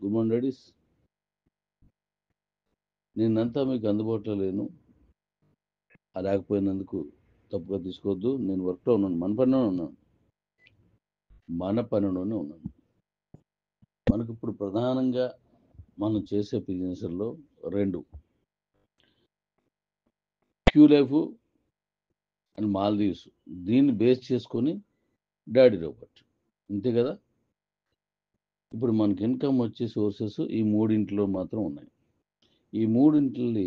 Good morning ladies. నేనంతా మీకు అందుబాటులో లేను. లేకపోయినందుకు తప్పుగా తీసుకోవద్దు. నేను వర్క్లో ఉన్నాను, మన పనిలోనే ఉన్నాను. మనకు ఇప్పుడు ప్రధానంగా మనం చేసే బిజినెస్లో రెండు, క్యూ లైఫ్ అండ్ మాల్దీవ్స్. దీన్ని బేస్ చేసుకొని డాడీ రోబోట్, అంతే కదా. ఇప్పుడు మనకి ఇన్కమ్ వచ్చే సోర్సెస్ ఈ మూడింటిలో మాత్రం ఉన్నాయి. ఈ మూడింటిని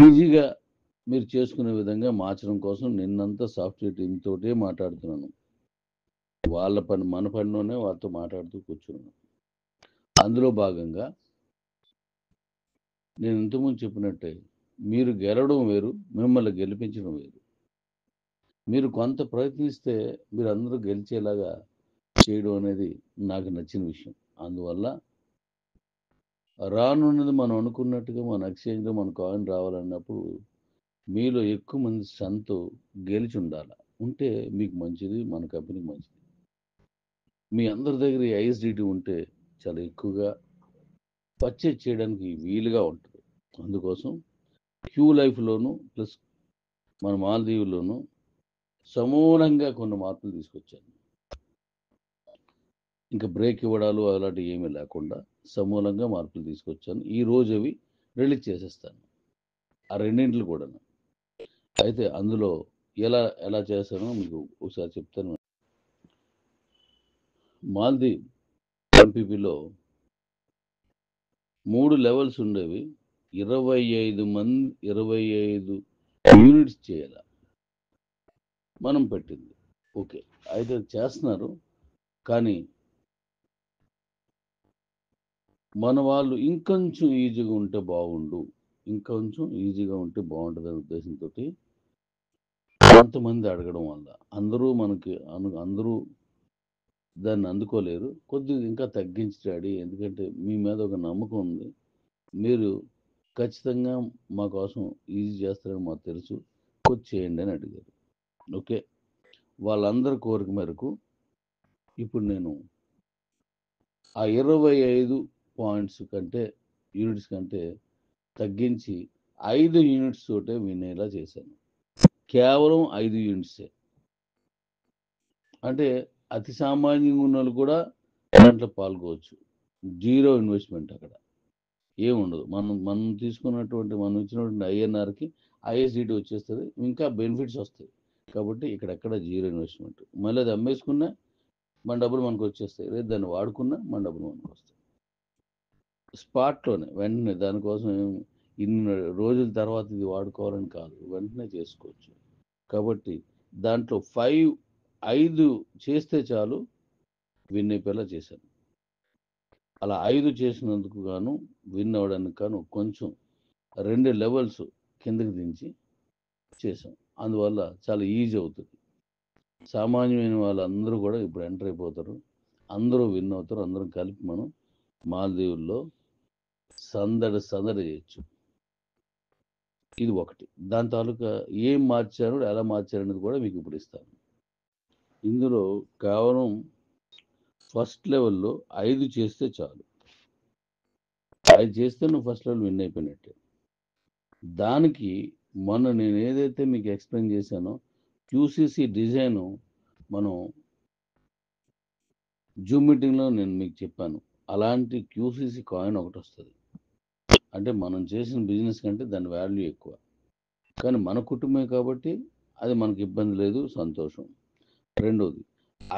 ఈజీగా మీరు చేసుకునే విధంగా మార్చడం కోసం నిన్నంతా సాఫ్ట్వేర్ టీమ్ తోటే మాట్లాడుతున్నాను. వాళ్ళ పని మన పనిలోనే వాళ్ళతో మాట్లాడుతూ కూర్చున్నాను. అందులో భాగంగా నేను ఇంతకుముందు చెప్పినట్టే, మీరు గెలవడం వేరు, మిమ్మల్ని గెలిపించడం వేరు. మీరు కొంత ప్రయత్నిస్తే మీరు అందరూ గెలిచేలాగా చేయడం అనేది నాకు నచ్చిన విషయం. అందువల్ల రానున్నది మనం అనుకున్నట్టుగా మన ఎక్స్చేంజ్లో మన కాయిన్ రావాలన్నప్పుడు మీలో ఎక్కువ మంది స్ట్రెంత్ గెలిచి ఉండాలి. ఉంటే మీకు మంచిది, మన కంపెనీకి మంచిది. మీ అందరి దగ్గర ఈ ఐఎస్డిటి ఉంటే చాలా ఎక్కువగా పర్చేజ్ చేయడానికి వీలుగా ఉంటుంది. అందుకోసం క్యూ లైఫ్లోను ప్లస్ మన మాల్దీవుల్లోనూ సమూలంగా కొన్ని మార్పులు తీసుకొచ్చాను. ఇంకా బ్రేక్ ఇవ్వడాలు అలాంటివి ఏమీ లేకుండా సమూలంగా మార్పులు తీసుకొచ్చాను. ఈ రోజు అవి రిలీజ్ చేసేస్తాను, ఆ రెండింటిలు కూడా. అయితే అందులో ఎలా ఎలా చేస్తానో మీకు ఒకసారి చెప్తాను. మాల్దీవ్ ఎంపీపీలో 3 లెవెల్స్ ఉండేవి. 25 యూనిట్స్ చేయాలి మనం పెట్టింది. ఓకే, అయితే చేస్తున్నారు. కానీ మన వాళ్ళు ఇంకొంచెం ఈజీగా ఉంటే బాగుండు, ఇంకొంచెం ఈజీగా ఉంటే బాగుంటుంది అనే ఉద్దేశంతో కొంతమంది అడగడం వల్ల అందరూ అందరూ దాన్ని అందుకోలేరు. కొద్దిగా ఇంకా తగ్గించి డాడీ, ఎందుకంటే మీ మీద ఒక నమ్మకం ఉంది, మీరు ఖచ్చితంగా మా కోసం ఈజీ చేస్తారని మాకు తెలుసు, కొద్ది చేయండి అని అడిగారు. ఓకే, వాళ్ళందరి కోరిక మేరకు ఇప్పుడు నేను ఆ 25 పాయింట్స్ కంటే యూనిట్స్ కంటే తగ్గించి 5 యూనిట్స్ తోటే వినేలా చేశాను. కేవలం 5 యూనిట్సే. అంటే అతి సామాన్యంగా ఉన్న వాళ్ళు కూడా దాంట్లో పాల్గొవచ్చు. జీరో ఇన్వెస్ట్మెంట్, అక్కడ ఏముండదు. మనం ఇచ్చినటువంటి ఐఎన్ఆర్కి ఐఎస్డిటి వచ్చేస్తుంది, ఇంకా బెనిఫిట్స్ వస్తాయి. కాబట్టి ఇక్కడెక్కడ జీరో ఇన్వెస్ట్మెంట్. మళ్ళీ అది అమ్మేసుకున్నా మన డబ్బులు మనకు వచ్చేస్తాయి, లేదు దాన్ని వాడుకున్నా మన డబ్బులు మనకు వస్తాయి స్పాట్లోనే, వెంటనే. దానికోసం ఇన్ని రోజుల తర్వాత ఇది వాడుకోవాలని కాదు, వెంటనే చేసుకోవచ్చు. కాబట్టి దాంట్లో 5 చేస్తే చాలు విన్ అయిపోయేలా చేశాను. అలా 5 చేసినందుకు గాను, విన్ అవ్వడానికి గాను కొంచెం 2 లెవెల్స్ కిందకి దించి చేసాం. అందువల్ల చాలా ఈజీ అవుతుంది. సామాన్యమైన వాళ్ళందరూ కూడా ఇప్పుడు ఎంటర్ అయిపోతారు, అందరూ విన్ అవుతారు. అందరం కలిపి మనం మాల్దీవుల్లో సందడి చేయొచ్చు. ఇది ఒకటి. దాని తాలూకా ఏం మార్చారు, ఎలా మార్చారు అనేది కూడా మీకు ఇప్పుడు ఇస్తాను. ఇందులో కేవలం ఫస్ట్ లెవెల్లో 5 చేస్తే చాలు. 5 చేస్తే నువ్వు ఫస్ట్ లెవెల్ విన్ అయిపోయినట్టే. దానికి మొన్న నేను ఏదైతే మీకు ఎక్స్ప్లెయిన్ చేశానో క్యూసీసీ డిజైన్, మనం జూమ్ మీటింగ్లో నేను మీకు చెప్పాను, అలాంటి క్యూసీసీ కాయిన్ ఒకటి వస్తుంది. అంటే మనం చేసిన బిజినెస్ కంటే దాని వాల్యూ ఎక్కువ, కానీ మన కుటుంబమే కాబట్టి అది మనకి ఇబ్బంది లేదు, సంతోషం. రెండోది,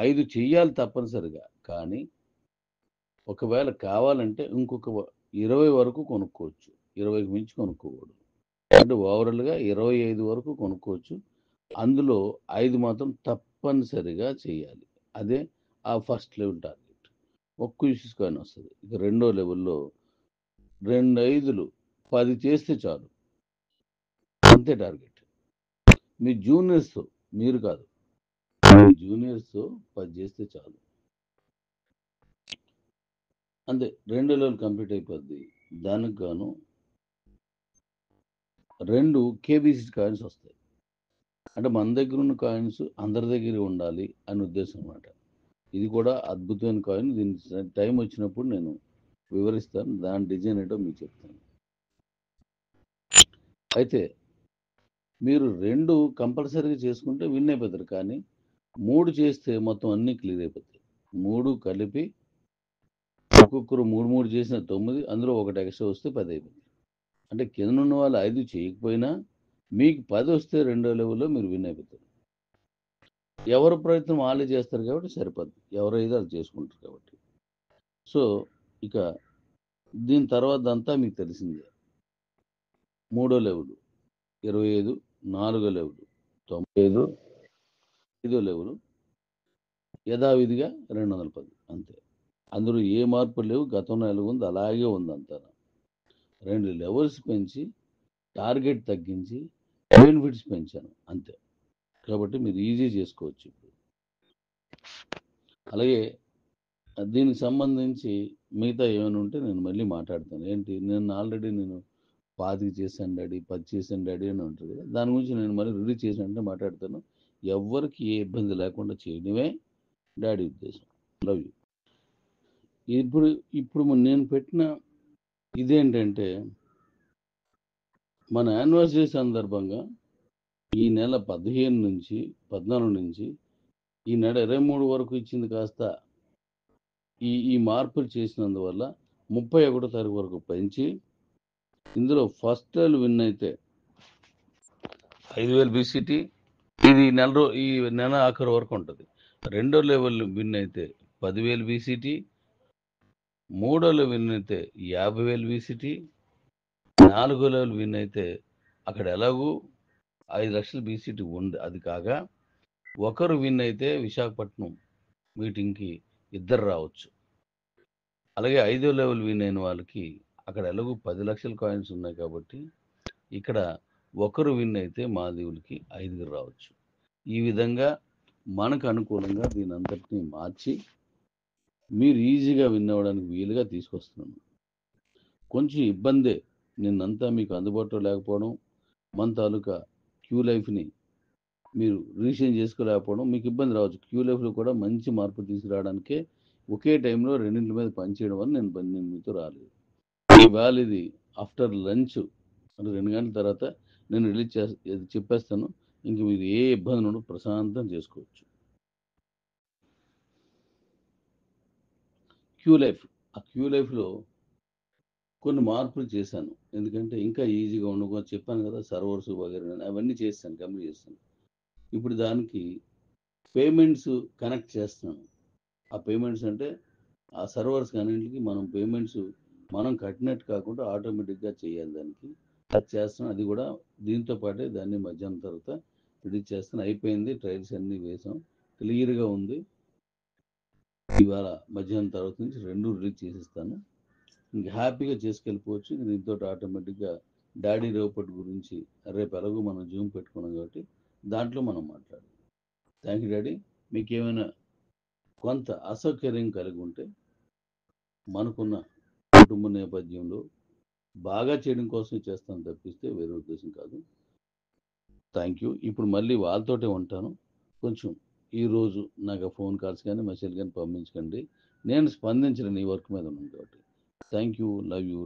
5 చెయ్యాలి తప్పనిసరిగా, కానీ ఒకవేళ కావాలంటే ఇంకొక 20 వరకు కొనుక్కోవచ్చు. 20కి మించి కొనుక్కోకూడదు. అంటే ఓవరాల్గా 25 వరకు కొనుక్కోవచ్చు. అందులో 5 మాత్రం తప్పనిసరిగా చేయాలి. అదే ఆ ఫస్ట్ లెవెల్ టార్గెట్. ఒక్క క్యూసీసీ కాయిన్ వస్తుంది. ఇక రెండో లెవెల్లో 2 5లు 10 చేస్తే చాలు, అంతే టార్గెట్. మీ జూనియర్స్తో, మీరు కాదు, మీ జూనియర్స్తో 10 చేస్తే చాలు, అంతే. 2 లెవెల్ కంప్లీట్ అయిపోద్ది. దానికి గాను 2 కేబీసీ కాయిన్స్ వస్తాయి. అంటే మన దగ్గర ఉన్న కాయిన్స్ అందరి దగ్గర ఉండాలి అని ఉద్దేశం అన్నమాట. ఇది కూడా అద్భుతమైన కాయిన్. దీని టైం వచ్చినప్పుడు నేను వివరిస్తాను. దాని డిజైన్ ఏంటో మీకు చెప్తాను. అయితే మీరు 2 కంపల్సరీగా చేసుకుంటే విన్ అయిపోతారు. కానీ 3 చేస్తే మొత్తం అన్నీ క్లియర్ అయిపోతాయి. 3 కలిపి ఒక్కొక్కరు 3 చేసిన 9, అందులో ఒకటి ఎక్స్ట్రా వస్తే 10 అయిపోతుంది. అంటే కింద ఉన్న వాళ్ళు 5 చేయకపోయినా మీకు 10 వస్తే రెండో లెవెల్లో మీరు విన్ అయిపోతారు. ఎవరి ప్రయత్నం వాళ్ళే చేస్తారు కాబట్టి సరిపోద్ది. ఎవరైతే అది చేసుకుంటారు కాబట్టి. సో ఇక దీని తర్వాత అంతా మీకు తెలిసిందే. 3వ లెవెల్ 25, 4వ లెవెల్ 95, 5వ లెవెల్ యథావిధిగా 210 అంతే. అందులో ఏ మార్పు లేవు. గతంలో ఎలా ఉంది అలాగే ఉంది అంతా. 2 లెవెల్స్ పెంచి టార్గెట్ తగ్గించి బెనిఫిట్స్ పెంచాను అంతే. కాబట్టి మీరు ఈజీ చేసుకోవచ్చు ఇప్పుడు. అలాగే దీనికి సంబంధించి మిగతా ఏమైనా ఉంటే నేను మళ్ళీ మాట్లాడతాను. ఏంటి నేను ఆల్రెడీ 25 చేశాను డాడీ, 10 చేశాను డాడీ అని ఉంటుంది కదా. దాని గురించి నేను మళ్ళీ రిలీజ్ చేసినట్టే మాట్లాడతాను. ఎవ్వరికి ఏ ఇబ్బంది లేకుండా చేయడమే డాడీ ఉద్దేశం. Love you. ఇప్పుడు ఇప్పుడు నేను పెట్టిన ఇదేంటంటే మన యానివర్సరీ సందర్భంగా ఈ నెల 15 నుంచి 14 నుంచి ఈ నెల 23 వరకు ఇచ్చింది కాస్త ఈ మార్పులు చేసినందువల్ల 31 తారీఖు వరకు పెంచి ఇందులో ఫస్ట్ లెవెల్ విన్ అయితే 5000 బీసీటీ. ఇది ఈ నెల ఆఖరి వరకు ఉంటుంది. రెండో లెవెల్ విన్ అయితే 10,000 బీసీటీ. మూడో లెవెల్ విన్ అయితే 50,000 బీసీటీ. 4వ లెవెల్ విన్ అయితే అక్కడ ఎలాగూ 5 లక్షల బీసీటీ ఉంది. అది కాగా ఒకరు విన్ అయితే విశాఖపట్నం మీటింగ్కి 2 రావచ్చు. అలాగే 5వ లెవెల్ విన్ అయిన వాళ్ళకి అక్కడ ఎలాగూ 10 లక్షల కాయిన్స్ ఉన్నాయి కాబట్టి ఇక్కడ ఒకరు విన్ అయితే మాల్దీవులకి 5 రావచ్చు. ఈ విధంగా మనకు అనుకూలంగా దీని అంతటినీ మార్చి మీరు ఈజీగా విన్ అవ్వడానికి వీలుగా తీసుకొస్తున్నాను. కొంచెం ఇబ్బందే నిన్నంతా మీకు అందుబాటులో లేకపోవడం, మన తాలూకా క్యూ లైఫ్ని మీరు రీషేన్ చేసుకోలేకపోవడం మీకు ఇబ్బంది రావచ్చు. క్యూ లైఫ్లో కూడా మంచి మార్పు తీసుకురావడానికే ఒకే టైంలో రెండింటి మీద పనిచేయడం వల్ల నేను మీతో రాలేదు. ఇవాళ ఇది ఆఫ్టర్ లంచ్ అంటే 2 గంటల తర్వాత నేను రిలీజ్ చెప్పేస్తాను. ఇంక మీరు ఏ ఇబ్బంది ఉండదు, ప్రశాంతం చేసుకోవచ్చు. ఆ క్యూ లైఫ్లో కొన్ని మార్పులు చేశాను. ఎందుకంటే ఇంకా ఈజీగా ఉండగా చెప్పాను కదా, సర్వర్స్ వగైరా అవన్నీ చేస్తాను, కంప్లీట్ చేస్తాను. ఇప్పుడు దానికి పేమెంట్స్ కనెక్ట్ చేస్తున్నాను. ఆ పేమెంట్స్ అంటే ఆ సర్వర్స్ అన్నింటికి మనం పేమెంట్స్ మనం కట్టినట్టు కాకుండా ఆటోమేటిక్గా చేయాలి. దానికి అది చేస్తున్నాను. అది కూడా దీంతో పాటే దాన్ని మధ్యాహ్నం తర్వాత రిలీజ్ చేస్తాను. అయిపోయింది, ట్రయల్స్ అన్నీ వేసాం, క్లియర్గా ఉంది. ఇవాళ మధ్యాహ్నం తర్వాత నుంచి 2 రిలీజ్ చేసేస్తాను. ఇంక హ్యాపీగా చేసుకెళ్ళిపోవచ్చు. దీంతో ఆటోమేటిక్గా డాడీ రేపటి గురించి రేపు ఎలాగో మనం జూమ్ పెట్టుకున్నాం కాబట్టి దాంట్లో మనం మాట్లాడాలి. Thank you daddy. మీకు ఏమైనా కొంత అసౌకర్యం కలిగి ఉంటే మనకున్న కుటుంబ నేపథ్యంలో బాగా చేయడం కోసం చేస్తాను తప్పిస్తే వేరే ఉద్దేశం కాదు. Thank you. ఇప్పుడు మళ్ళీ వాళ్ళతోటే ఉంటాను. కొంచెం ఈరోజు నాకు ఫోన్ కాల్స్ కానీ మెసేజ్ కానీ పంపించకండి. నేను స్పందించలేను, ఈ వర్క్ మీద ఉన్నాను కాబట్టి. Thank you. Love you.